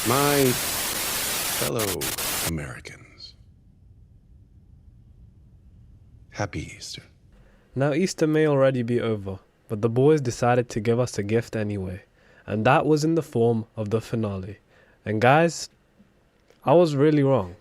My fellow Americans, happy Easter. Now Easter may already be over, but the boys decided to give us a gift anyway, and that was in the form of the finale. And guys, I was really wrong.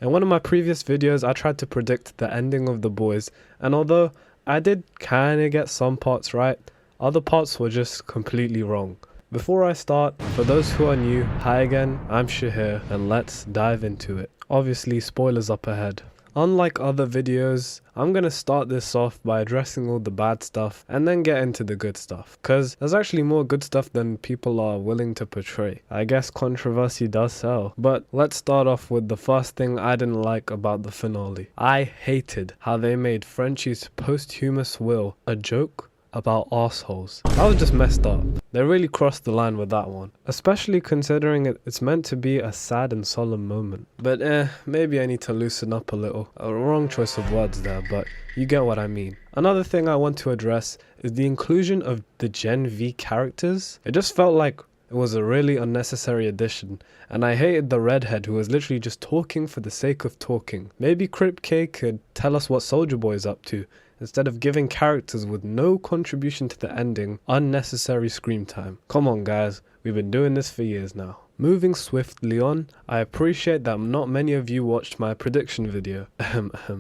In one of my previous videos I tried to predict the ending of The Boys, and although I did kinda get some parts right, other parts were just completely wrong. Before I start, for those who are new, hi again, I'm Shahir, and let's dive into it. Obviously, spoilers up ahead. Unlike other videos, I'm gonna start this off by addressing all the bad stuff and then get into the good stuff, cause there's actually more good stuff than people are willing to portray. I guess controversy does sell. But let's start off with the first thing I didn't like about the finale. I hated how they made Frenchie's posthumous will a joke about assholes. That was just messed up. They really crossed the line with that one, especially considering it's meant to be a sad and solemn moment. But maybe I need to loosen up a little. A wrong choice of words there, but you get what I mean. Another thing I want to address is the inclusion of the Gen V characters. It just felt like it was a really unnecessary addition, and I hated the redhead who was literally just talking for the sake of talking. Maybe Crip K could tell us what Soulja Boy is up to, instead of giving characters with no contribution to the ending unnecessary screen time. Come on guys, we've been doing this for years now. Moving swiftly on, I appreciate that not many of you watched my prediction video.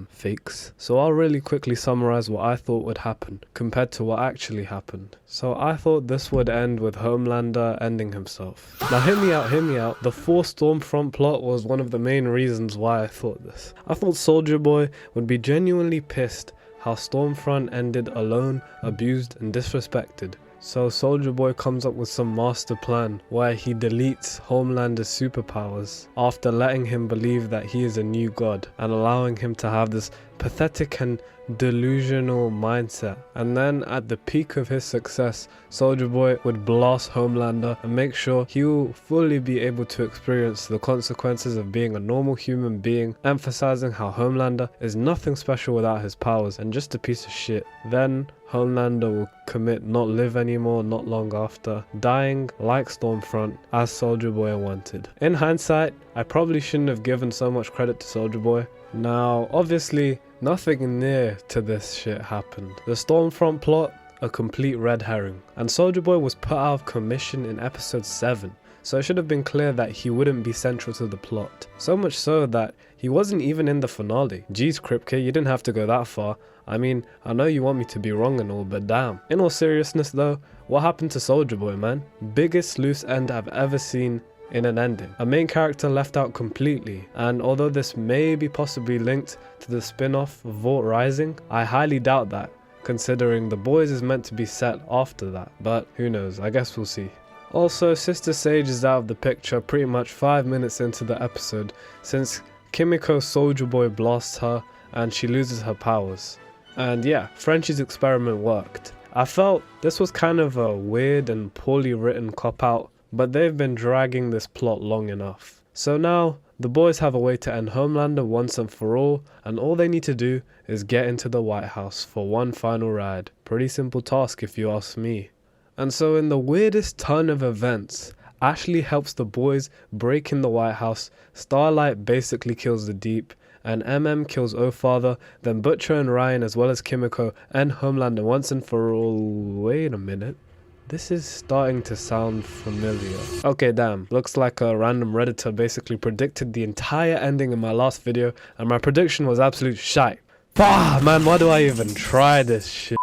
Fakes. So I'll really quickly summarize what I thought would happen, compared to what actually happened. So I thought this would end with Homelander ending himself. Now hear me out. The 4 Stormfront plot was one of the main reasons why I thought this. I thought Soulja Boy would be genuinely pissed how Stormfront ended alone, abused and disrespected. So Soulja Boy comes up with some master plan where he deletes Homelander's superpowers after letting him believe that he is a new god and allowing him to have this pathetic and delusional mindset. And then at the peak of his success, Soulja Boy would blast Homelander and make sure he will fully be able to experience the consequences of being a normal human being, emphasizing how Homelander is nothing special without his powers and just a piece of shit. Then Homelander will commit not live anymore not long after, dying like Stormfront as Soulja Boy wanted. In hindsight, I probably shouldn't have given so much credit to Soulja Boy. Now, obviously, nothing near to this shit happened. The Stormfront plot, a complete red herring. And Soulja Boy was put out of commission in episode 7. So it should have been clear that he wouldn't be central to the plot. So much so that he wasn't even in the finale. Jeez, Kripke, you didn't have to go that far. I mean, I know you want me to be wrong and all, but damn. In all seriousness though, what happened to Soulja Boy, man? Biggest loose end I've ever seen in an ending. A main character left out completely, and although this may be possibly linked to the spin-off Vault Rising, I highly doubt that, considering The Boys is meant to be set after that, but who knows, I guess we'll see. Also, Sister Sage is out of the picture pretty much 5 minutes into the episode, since Kimiko Soulja Boy blasts her and she loses her powers. And yeah, Frenchie's experiment worked. I felt this was kind of a weird and poorly written cop-out, but they've been dragging this plot long enough. So now, the boys have a way to end Homelander once and for all, and all they need to do is get into the White House for one final ride. Pretty simple task if you ask me. And so in the weirdest turn of events, Ashley helps the boys break in the White House, Starlight basically kills the Deep, and MM kills O-Father, then Butcher and Ryan as well as Kimiko end Homelander once and for all. Wait a minute. This is starting to sound familiar. Okay, damn. Looks like a random Redditor basically predicted the entire ending in my last video, and my prediction was absolute shite. Man, why do I even try this shit?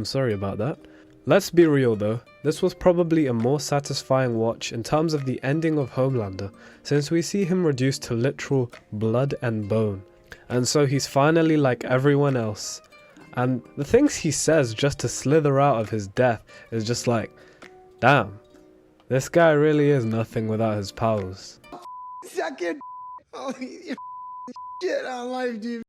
Sorry about that. Let's be real though, this was probably a more satisfying watch in terms of the ending of Homelander, since we see him reduced to literal blood and bone. And so he's finally like everyone else. And the things he says just to slither out of his death is just like, damn, this guy really is nothing without his powers. Second, shit on life, dude.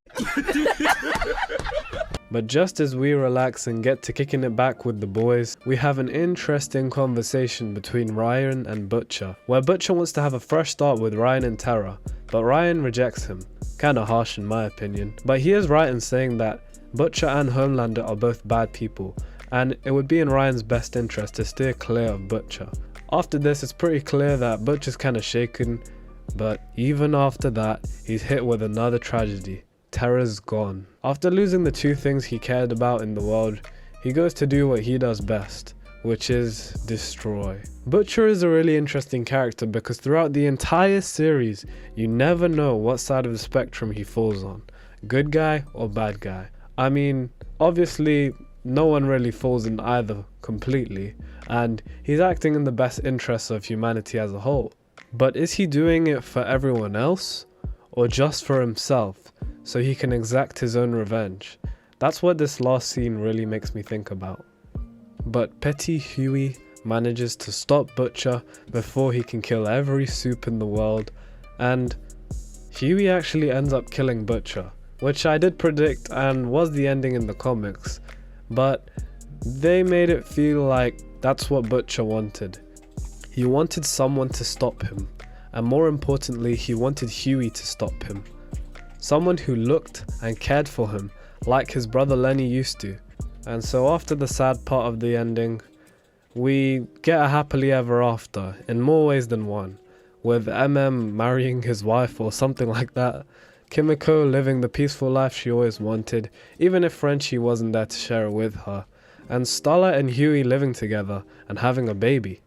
But just as we relax and get to kicking it back with the boys, we have an interesting conversation between Ryan and Butcher, where Butcher wants to have a fresh start with Ryan and Tara, but Ryan rejects him. Kinda harsh in my opinion, but he is right in saying that Butcher and Homelander are both bad people, and it would be in Ryan's best interest to steer clear of Butcher. After this, it's pretty clear that Butcher's kinda shaken, but even after that, he's hit with another tragedy. Terra's gone. After losing the two things he cared about in the world, he goes to do what he does best, which is destroy. Butcher is a really interesting character because throughout the entire series, you never know what side of the spectrum he falls on, good guy or bad guy. I mean, obviously, no one really falls in either completely, and he's acting in the best interests of humanity as a whole. But is he doing it for everyone else, or just for himself, so he can exact his own revenge? That's what this last scene really makes me think about. But petty Huey manages to stop Butcher before he can kill every soup in the world, and Huey actually ends up killing Butcher, which I did predict and was the ending in the comics, but they made it feel like that's what Butcher wanted. He wanted someone to stop him, and more importantly, he wanted Huey to stop him. Someone who looked and cared for him like his brother Lenny used to. And so after the sad part of the ending, we get a happily ever after in more ways than one, with MM marrying his wife or something like that, Kimiko living the peaceful life she always wanted, even if Frenchie wasn't there to share it with her, and Starlight and Huey living together and having a baby.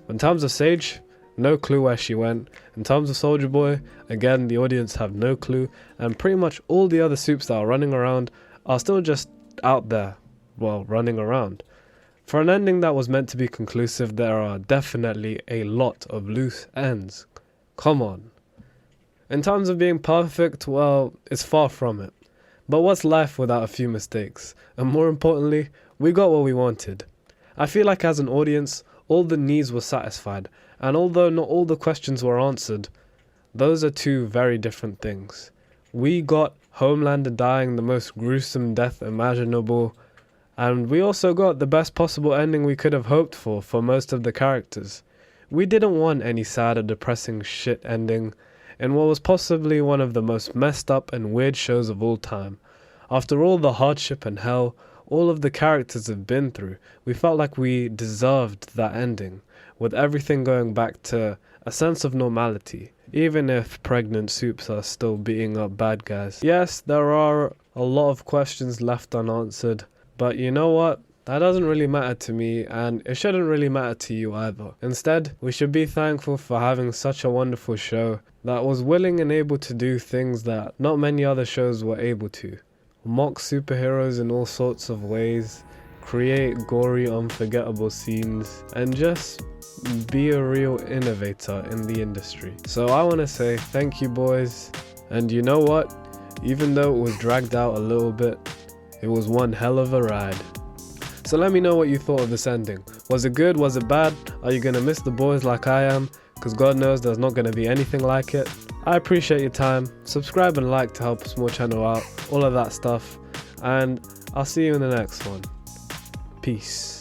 In terms of Sage, no clue where she went. In terms of Soldier Boy, again the audience have no clue, and pretty much all the other soups that are running around are still just out there, well, running around. For an ending that was meant to be conclusive, there are definitely a lot of loose ends. Come on. In terms of being perfect, well, it's far from it. But what's life without a few mistakes? And more importantly, we got what we wanted. I feel like as an audience, all the needs were satisfied, and although not all the questions were answered, those are two very different things. We got Homelander dying the most gruesome death imaginable, and we also got the best possible ending we could have hoped for most of the characters. We didn't want any sad or depressing shit ending in what was possibly one of the most messed up and weird shows of all time. After all the hardship and hell all of the characters have been through, we felt like we deserved that ending, with everything going back to a sense of normality, even if pregnant soups are still beating up bad guys. Yes, there are a lot of questions left unanswered, but you know what? That doesn't really matter to me, and it shouldn't really matter to you either. Instead, we should be thankful for having such a wonderful show that was willing and able to do things that not many other shows were able to. Mock superheroes in all sorts of ways, create gory, unforgettable scenes, and just be a real innovator in the industry. So I want to say thank you, boys, and you know what? Even though it was dragged out a little bit, it was one hell of a ride. So let me know what you thought of this ending. Was it good? Was it bad? Are you going to miss the boys like I am? Because God knows there's not going to be anything like it. I appreciate your time. Subscribe and like to help a small channel out. All of that stuff. And I'll see you in the next one. Peace.